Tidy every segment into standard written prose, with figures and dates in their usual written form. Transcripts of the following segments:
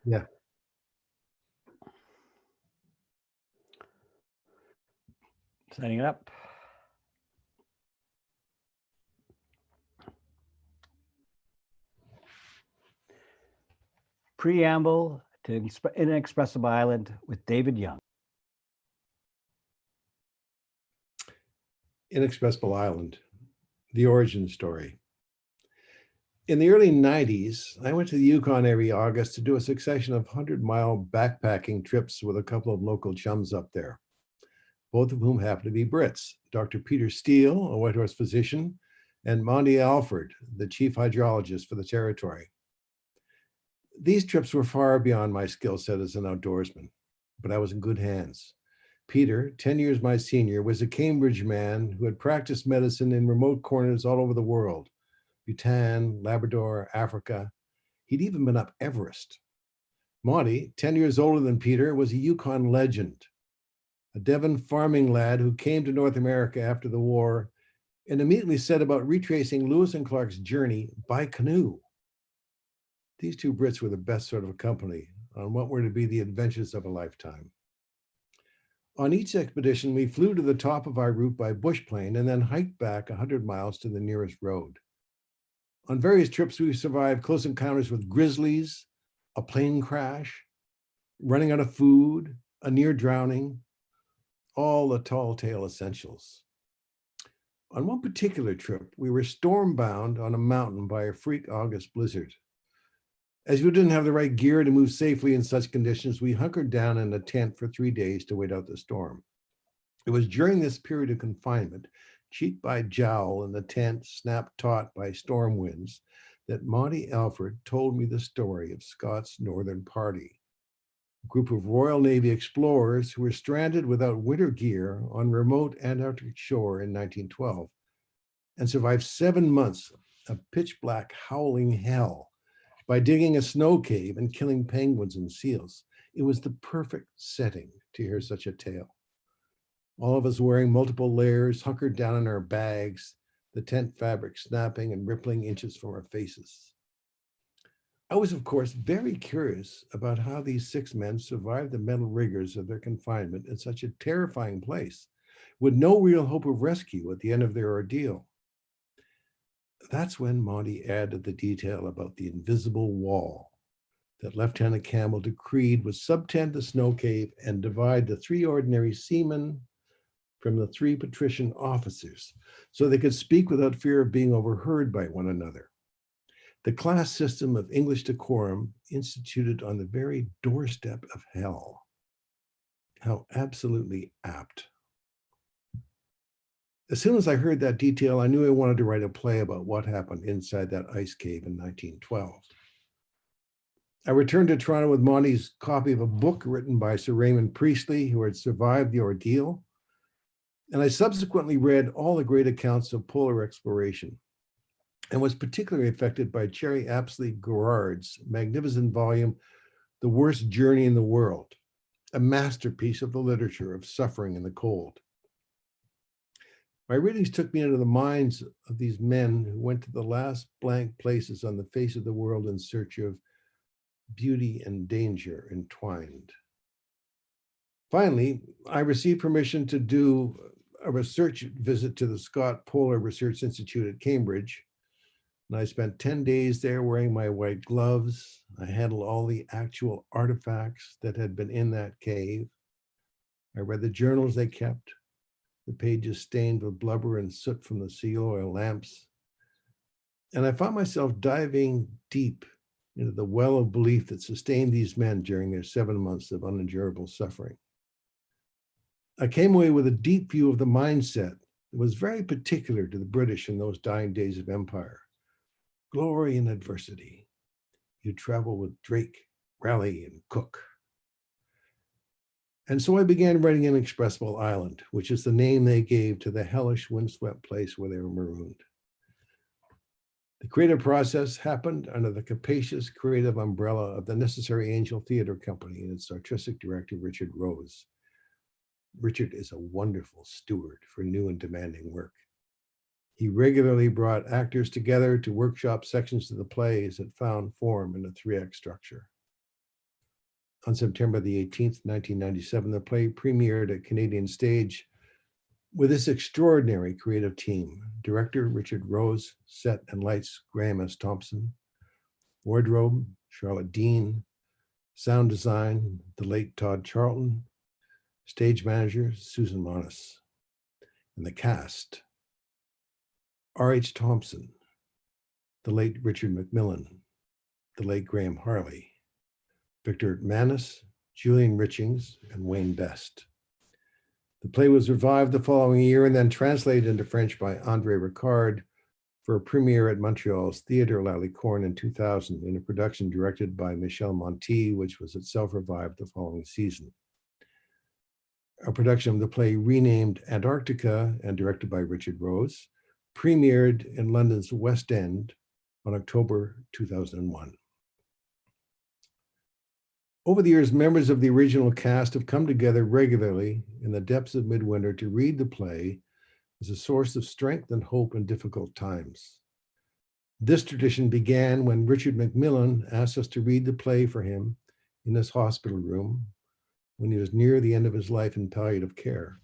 Yeah. Setting it up. Preamble to Inexpressible Island with David Young. Inexpressible Island, the origin story. In the early 90s, I went to the Yukon every August to do a succession of 100-mile backpacking trips with a couple of local chums up there, both of whom happen to be Brits, Dr. Peter Steele, a Whitehorse physician, and Monty Alford, the chief hydrologist for the territory. These trips were far beyond my skill set as an outdoorsman, but I was in good hands. Peter, 10 years my senior, was a Cambridge man who had practiced medicine in remote corners all over the world, Bhutan, Labrador, Africa. He'd even been up Everest. Monty, 10 years older than Peter, was a Yukon legend, a Devon farming lad who came to North America after the war and immediately set about retracing Lewis and Clark's journey by canoe. These two Brits were the best sort of company on what were to be the adventures of a lifetime. On each expedition, we flew to the top of our route by bush plane and then hiked back 100 miles to the nearest road. On various trips, we survived close encounters with grizzlies, a plane crash, running out of food, a near drowning, all the tall tale essentials. On one particular trip, we were storm-bound on a mountain by a freak August blizzard. As we didn't have the right gear to move safely in such conditions, we hunkered down in a tent for 3 days to wait out the storm. It was during this period of confinement, cheek by jowl in the tent, snapped taut by storm winds, that Monty Alford told me the story of Scott's Northern Party, a group of Royal Navy explorers who were stranded without winter gear on remote Antarctic shore in 1912 and survived 7 months of pitch black howling hell by digging a snow cave and killing penguins and seals. It was the perfect setting to hear such a tale. All of us wearing multiple layers, hunkered down in our bags, the tent fabric snapping and rippling inches from our faces. I was, of course, very curious about how these 6 men survived the mental rigors of their confinement in such a terrifying place, with no real hope of rescue at the end of their ordeal. That's when Monty added the detail about the invisible wall that Lieutenant Campbell decreed would subtend the snow cave and divide the 3 ordinary seamen from the 3 patrician officers so they could speak without fear of being overheard by one another. The class system of English decorum instituted on the very doorstep of hell. How absolutely apt. As soon as I heard that detail, I knew I wanted to write a play about what happened inside that ice cave in 1912. I returned to Toronto with Monty's copy of a book written by Sir Raymond Priestley, who had survived the ordeal, and I subsequently read all the great accounts of polar exploration and was particularly affected by Cherry Apsley Garrard's magnificent volume, The Worst Journey in the World, a masterpiece of the literature of suffering in the cold. My readings took me into the minds of these men who went to the last blank places on the face of the world in search of beauty and danger entwined. Finally, I received permission to do a research visit to the Scott Polar Research Institute at Cambridge. And I spent 10 days there wearing my white gloves. I handled all the actual artifacts that had been in that cave. I read the journals they kept, the pages stained with blubber and soot from the seal oil lamps. And I found myself diving deep into the well of belief that sustained these men during their 7 months of unendurable suffering. I came away with a deep view of the mindset that was very particular to the British in those dying days of empire. Glory in adversity. You travel with Drake, Raleigh, and Cook. And so I began writing Inexpressible Island, which is the name they gave to the hellish, windswept place where they were marooned. The creative process happened under the capacious creative umbrella of the Necessary Angel Theater Company and its artistic director, Richard Rose. Richard is a wonderful steward for new and demanding work. He regularly brought actors together to workshop sections of the play as it found form in a 3-act structure. On September the 18th, 1997, the play premiered at Canadian Stage with this extraordinary creative team: director Richard Rose, set and lights Graham S. Thompson, wardrobe Charlotte Dean, sound design the late Todd Charlton, stage manager Susan Monis, and the cast: R.H. Thompson, the late Richard McMillan, the late Graham Harley, Victor Manis, Julian Richings, and Wayne Best. The play was revived the following year and then translated into French by André Ricard for a premiere at Montreal's Theatre La Licorne in 2000 in a production directed by Michel Monti, which was itself revived the following season. A production of the play renamed Antarctica and directed by Richard Rose premiered in London's West End on October 2001. Over the years, members of the original cast have come together regularly in the depths of midwinter to read the play as a source of strength and hope in difficult times. This tradition began when Richard McMillan asked us to read the play for him in his hospital room when he was near the end of his life in palliative care.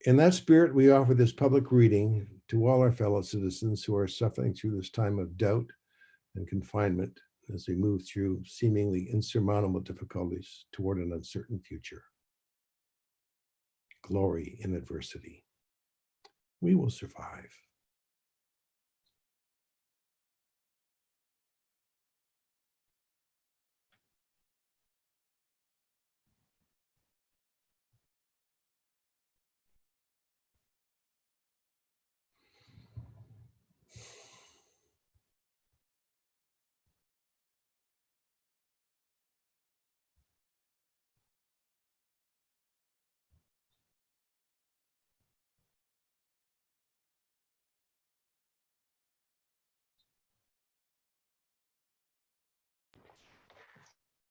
In that spirit, we offer this public reading to all our fellow citizens who are suffering through this time of doubt and confinement as we move through seemingly insurmountable difficulties toward an uncertain future. Glory in adversity. We will survive.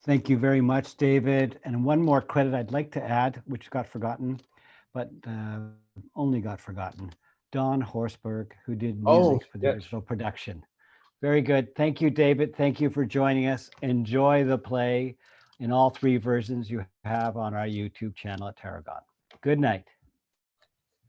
Thank you very much, David. And one more credit I'd like to add, which got forgotten, but only got forgotten. Don Horsberg, who did music for the original production. Very good. Thank you, David. Thank you for joining us. Enjoy the play in all 3 versions you have on our YouTube channel at Tarragon. Good night.